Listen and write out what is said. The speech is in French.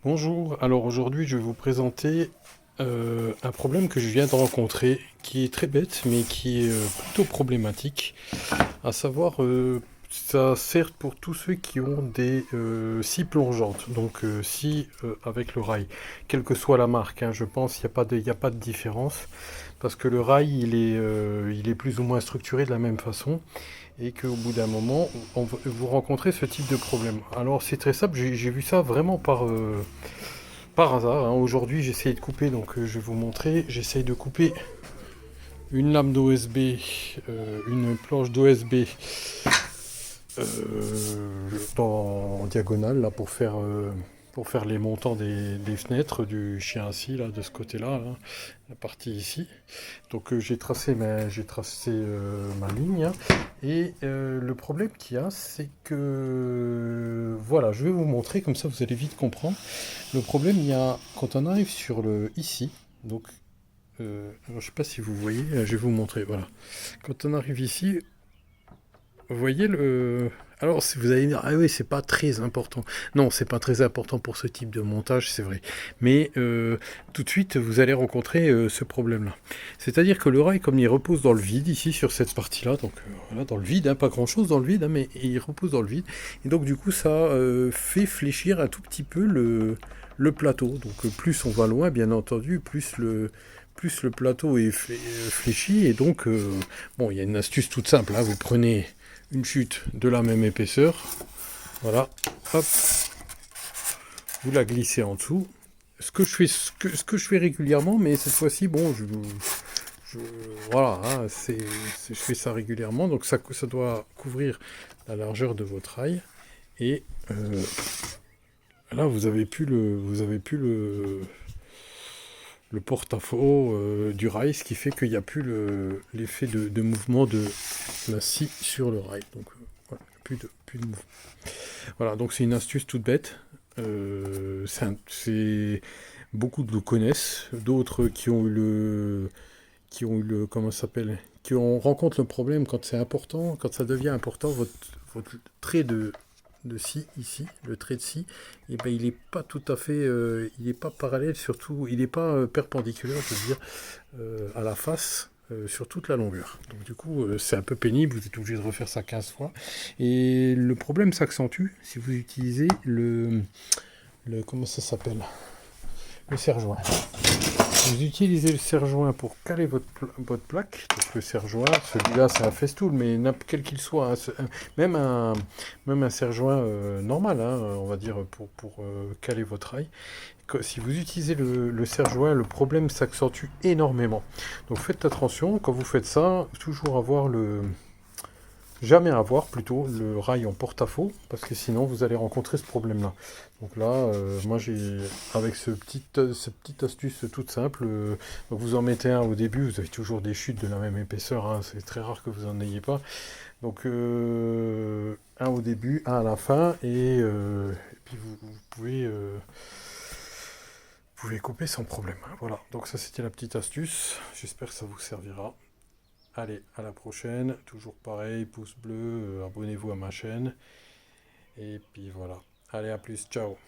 Bonjour, alors aujourd'hui je vais vous présenter un problème que je viens de rencontrer qui est très bête mais qui est plutôt problématique, à savoir ça sert pour tous ceux qui ont des scies plongeantes, donc scies avec le rail, quelle que soit la marque, hein, je pense il y a pas de différence parce que le rail il est plus ou moins structuré de la même façon et qu'au bout d'un moment, vous rencontrez ce type de problème. Alors c'est très simple, j'ai vu ça vraiment par hasard, hein. Aujourd'hui j'essaye de couper, donc je vais vous montrer, j'essaye de couper une lame d'OSB, une planche d'OSB en diagonale là pour faire les montants des fenêtres du chien assis là de ce côté-là, là, la partie ici. Donc j'ai tracé ma ligne, hein. Et le problème qu'il y a, c'est que voilà, je vais vous montrer comme ça vous allez vite comprendre. Le problème il y a quand on arrive sur le ici, donc alors, je sais pas si vous voyez, je vais vous montrer. Voilà, quand on arrive ici, vous voyez le... Alors, si vous allez me dire, ah oui, c'est pas très important. Non, c'est pas très important pour ce type de montage, c'est vrai. Mais tout de suite, vous allez rencontrer ce problème-là. C'est-à-dire que le rail, comme il repose dans le vide, ici, sur cette partie-là, donc voilà, dans le vide, hein, pas grand-chose dans le vide, hein, mais il repose dans le vide. Et donc, du coup, ça fait fléchir un tout petit peu le plateau. Donc, plus on va loin, bien entendu, plus le plateau est fléchi. Et donc, bon, il y a une astuce toute simple, hein. Vous prenez une chute de la même épaisseur, voilà, hop, vous la glissez en dessous. Ce que je fais régulièrement, mais cette fois-ci, bon, je- voilà, hein, je fais ça régulièrement, donc ça doit couvrir la largeur de votre rail. Et là, vous avez plus le porte-à-faux du rail, ce qui fait qu'il n'y a plus l'effet de mouvement de la scie sur le rail. Donc voilà, plus de mouvement. Voilà, donc c'est une astuce toute bête. Beaucoup de le connaissent, d'autres qui ont eu le, comment ça s'appelle, qui ont rencontrent le problème quand c'est important, quand ça devient important, votre trait de scie ici, le trait de scie, et ben il n'est pas tout à fait, il n'est pas parallèle, surtout, il n'est pas perpendiculaire, je veux dire, à la face. Sur toute la longueur. Donc du coup, c'est un peu pénible, vous êtes obligé de refaire ça 15 fois. Et le problème s'accentue si vous utilisez comment ça s'appelle? Le serre-joint. Vous utilisez le serre-joint pour caler votre plaque. Donc le serre-joint, celui-là c'est un festool, mais quel qu'il soit, hein, même même un serre-joint normal, hein, on va dire, pour caler votre rail. Si vous utilisez le serre-joint, le problème s'accentue énormément. Donc faites attention, quand vous faites ça, toujours avoir jamais avoir plutôt le rail en porte-à-faux, parce que sinon vous allez rencontrer ce problème-là. Donc là, moi j'ai, avec cette petite astuce toute simple, donc vous en mettez un au début, vous avez toujours des chutes de la même épaisseur, hein, c'est très rare que vous en ayez pas. Donc un au début, un à la fin, et puis vous pouvez couper sans problème, hein. Voilà, donc ça c'était la petite astuce, j'espère que ça vous servira. Allez, à la prochaine. Toujours pareil, pouce bleu, abonnez-vous à ma chaîne. Et puis voilà. Allez, à plus, ciao.